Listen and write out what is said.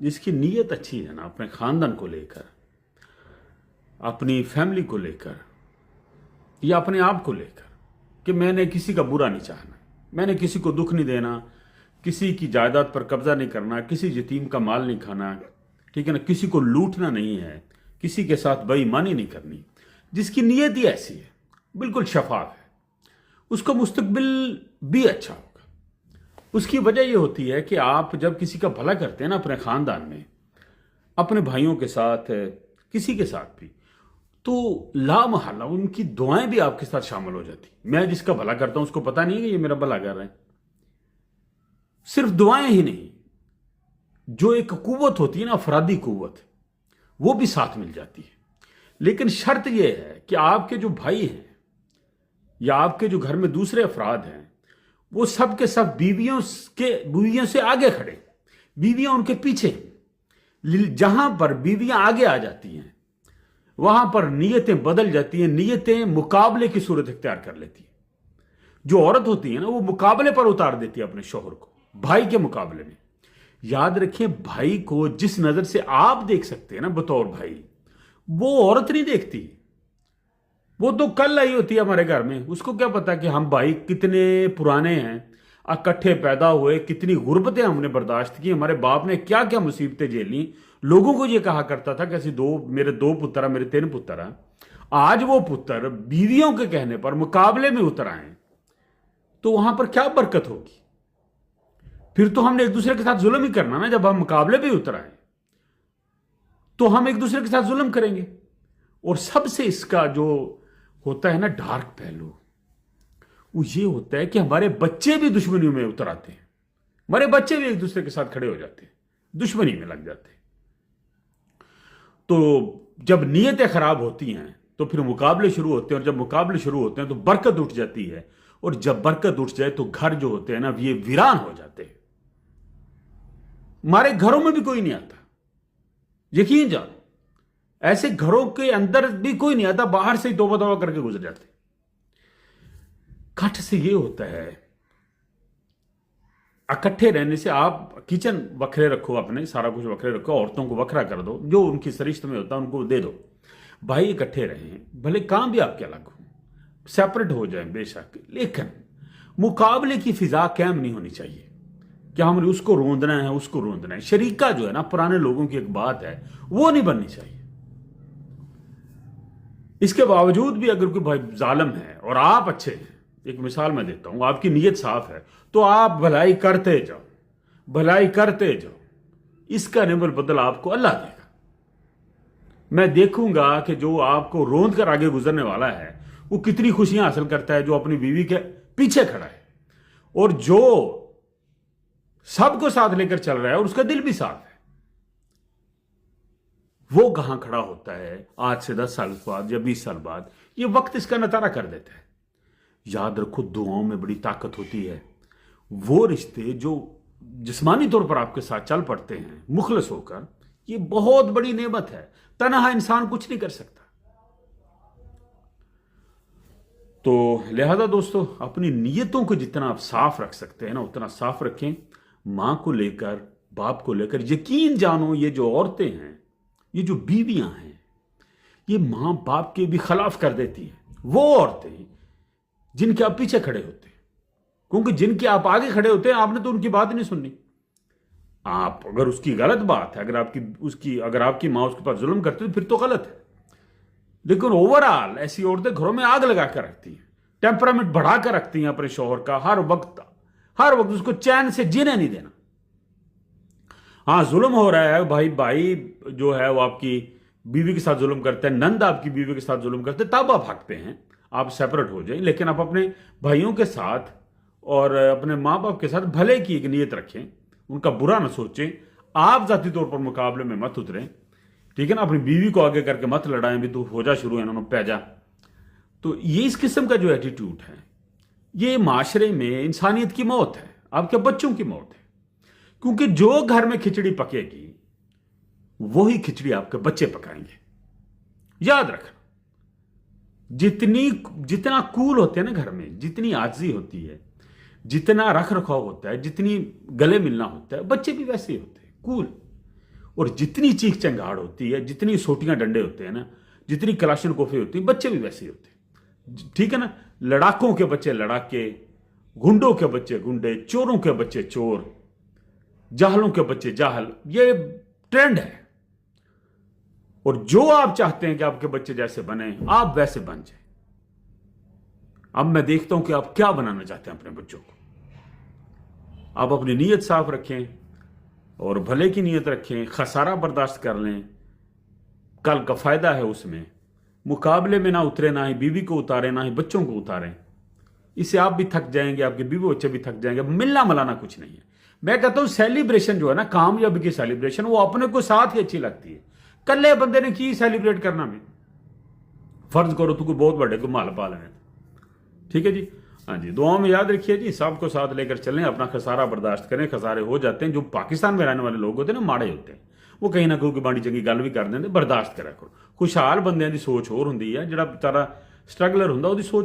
जिसकी नीयत अच्छी है ना, अपने खानदान को लेकर, अपनी फैमिली को लेकर या अपने आप को लेकर, कि मैंने किसी का बुरा नहीं चाहना, मैंने किसी को दुख नहीं देना, किसी की जायदाद पर कब्जा नहीं करना, किसी यतीम का माल नहीं खाना, ठीक है ना, किसी को लूटना नहीं है, किसी के साथ बेईमानी नहीं करनी, जिसकी नीयत ही ऐसी है, बिल्कुल शफाफ है, उसका मुस्तकबिल भी अच्छा होगा। उसकी वजह यह होती है कि आप जब किसी का भला करते हैं ना अपने खानदान में, अपने भाइयों के साथ, किसी के साथ भी, तो लामहल्ला उनकी दुआएं भी आपके साथ शामिल हो जाती। मैं जिसका भला करता हूं उसको पता नहीं है कि ये मेरा भला कर रहे हैं। सिर्फ दुआएं ही नहीं, जो एक कुव्वत होती है ना, अफरादी कुव्वत, वो भी साथ मिल जाती है। लेकिन शर्त यह है कि आपके जो भाई हैं या आपके जो घर में दूसरे अफराद हैं, वो सब के सब बीवियों से आगे खड़े, बीवियां उनके पीछे। जहां पर बीवियां आगे आ जाती हैं वहां पर नीयतें बदल जाती हैं, नीयतें मुकाबले की सूरत इख्तियार कर लेती हैं। जो औरत होती है ना, वो मुकाबले पर उतार देती है अपने शौहर को, भाई के मुकाबले में। याद रखें, भाई को जिस नजर से आप देख सकते हैं ना बतौर भाई, वो औरत नहीं देखती। वो तो कल आई होती है हमारे घर में, उसको क्या पता कि हम भाई कितने पुराने हैं, इकट्ठे पैदा हुए, कितनी गुर्बतें हमने बर्दाश्त की, हमारे बाप ने क्या क्या मुसीबतें झेली। लोगों को ये कहा करता था कि ऐसे मेरे दो पुत्र, मेरे 3 पुत्र। आज वो पुत्र बीवियों के कहने पर मुकाबले में उतर आए, तो वहां पर क्या बरकत होगी? फिर तो हमने एक दूसरे के साथ जुल्म ही करना ना। जब हम मुकाबले पे उतर आए तो हम एक दूसरे के साथ जुल्म करेंगे। और सबसे इसका जो होता है ना डार्क पहलू, वो ये होता है कि हमारे बच्चे भी दुश्मनियों में उतर आते हैं। हमारे बच्चे भी एक दूसरे के साथ खड़े हो जाते हैं, दुश्मनी में लग जाते हैं। तो जब नीयतें खराब होती हैं तो फिर मुकाबले शुरू होते हैं, और जब मुकाबले शुरू होते हैं तो बरकत उठ जाती है। और जब बरकत उठ जाए तो घर जो होते हैं ना, ये वीरान हो जाते हैं। हमारे घरों में भी कोई नहीं आता, यकीन जानो, ऐसे घरों के अंदर भी कोई नहीं आता, बाहर से ही तौबा तौबा करके गुजर जाते। कट से ये होता है, इकट्ठे रहने से आप किचन वखरे रखो, अपने सारा कुछ वखरे रखो, औरतों को वखरा कर दो, जो उनकी सरिश्त में होता है उनको दे दो। भाई इकट्ठे रहें, भले काम भी आपके अलग हो, सेपरेट हो जाए बेशक, लेकिन मुकाबले की फिजा कायम नहीं होनी चाहिए कि हमने उसको रोंदना है, उसको रोंदना है। शरीका जो है ना, पुराने लोगों की एक बात है, वो नहीं बननी चाहिए। इसके बावजूद भी अगर कोई भाई जालिम है और आप अच्छे हैं, एक मिसाल मैं देता हूं, आपकी नीयत साफ है, तो आप भलाई करते जाओ, भलाई करते जाओ। इसका निबल बदल आपको अल्लाह देगा। मैं देखूंगा कि जो आपको रोंद कर आगे गुजरने वाला है वो कितनी खुशियां हासिल करता है, जो अपनी बीवी के पीछे खड़ा है, और जो सबको साथ लेकर चल रहा है और उसका दिल भी साफ है, वो कहां खड़ा होता है आज से 10 साल बाद या 20 साल बाद। ये वक्त इसका नतारा कर देता है। याद रखो, दुआओं में बड़ी ताकत होती है। वो रिश्ते जो जिस्मानी तौर पर आपके साथ चल पड़ते हैं मुखलस होकर, ये बहुत बड़ी नेमत है। तनहा इंसान कुछ नहीं कर सकता। तो लिहाजा दोस्तों, अपनी नीयतों को जितना आप साफ रख सकते हैं ना, उतना साफ रखें। मां को लेकर, बाप को लेकर, यकीन जानो, ये जो औरतें हैं, ये जो बीवियां हैं, ये मां बाप के भी खिलाफ कर देती हैं। वो औरतें जिनके आप पीछे खड़े होते हैं, क्योंकि जिनके आप आगे खड़े होते हैं, आपने तो उनकी बात नहीं सुननी। आप अगर उसकी गलत बात है, अगर आपकी मां उसके पास जुल्म करती है, फिर तो गलत है। लेकिन ओवरऑल ऐसी औरतें घरों में आग लगा कर रखती हैं, टेम्परामेंट बढ़ा कर रखती हैं अपने शौहर का, हर वक्त उसको चैन से जीने नहीं देना। हाँ, जुल्म हो रहा है, भाई जो है वो आपकी बीवी के साथ जुल्म करते हैं, नंद आपकी बीवी के साथ जुल्म करते हैं, तब आप भागते हैं, आप सेपरेट हो जाएं। लेकिन आप अपने भाइयों के साथ और अपने माँ बाप के साथ भले की एक नीयत रखें, उनका बुरा ना सोचें। आप जाती तौर पर मुकाबले में मत उतरें, ठीक है ना। अपनी बीवी को आगे करके मत लड़ाएं, भी तू हो जा शुरू, इन्होंने पैजा। तो ये इस किस्म का जो एटीट्यूड है, ये माशरे में इंसानियत की मौत है, आपके बच्चों की मौत है। क्योंकि जो घर में खिचड़ी पकेगी वही खिचड़ी आपके बच्चे पकाएंगे। याद रखना, जितना कूल होते हैं ना घर में, जितनी आजिज़ी होती है, जितना रख रखाव होता है, जितनी गले मिलना होता है, बच्चे भी वैसे ही होते हैं, कूल। और जितनी चीख चंगाड़ होती है, जितनी सोटियां डंडे होते हैं ना, जितनी कलाशनकोफे होती हैं, बच्चे भी वैसे ही होते हैं, ठीक है ना। लड़ाकों के बच्चे लड़ाके, गुंडों के बच्चे गुंडे, चोरों के बच्चे चोर, जाहलों के बच्चे जाहल, ये ट्रेंड है। और जो आप चाहते हैं कि आपके बच्चे जैसे बने, आप वैसे बन जाए। अब मैं देखता हूं कि आप क्या बनाना चाहते हैं अपने बच्चों को। आप अपनी नीयत साफ रखें और भले की नीयत रखें, खसारा बर्दाश्त कर लें, कल का फायदा है उसमें। मुकाबले में ना उतरे, ना ही बीवी को उतारें, ना ही बच्चों को उतारें। इससे आप भी थक जाएंगे, आपके बीवी बच्चे भी थक जाएंगे। मिलना मलाना कुछ नहीं है। मैं कहता हूं सेलिब्रेशन जो है ना, कामयाबी की सेलिब्रेशन, वो अपने को साथ ही अच्छी लगती है। कल्ले बंदे ने की सेलिब्रेट करना में, फर्ज करो तू कोई बहुत बड़े को माल पा लेने, ठीक है जी। हाँ जी, दुआओं में याद रखिए जी, सबको साथ लेकर चलें, अपना खसारा बर्दाश्त करें। खसारे हो जाते हैं, जो पाकिस्तान में रहने वाले लोग होते हैं ना, माड़े होते हैं, वो कहीं ना कोई माड़ी चंगी गल भी कर देंगे, बर्दाश्त करा करो। खुशहाल बंदियां दी सोच होर हुंदी है, जिहड़ा बेचारा स्ट्रगलर हुंदा, ਉਹਦੀ सोच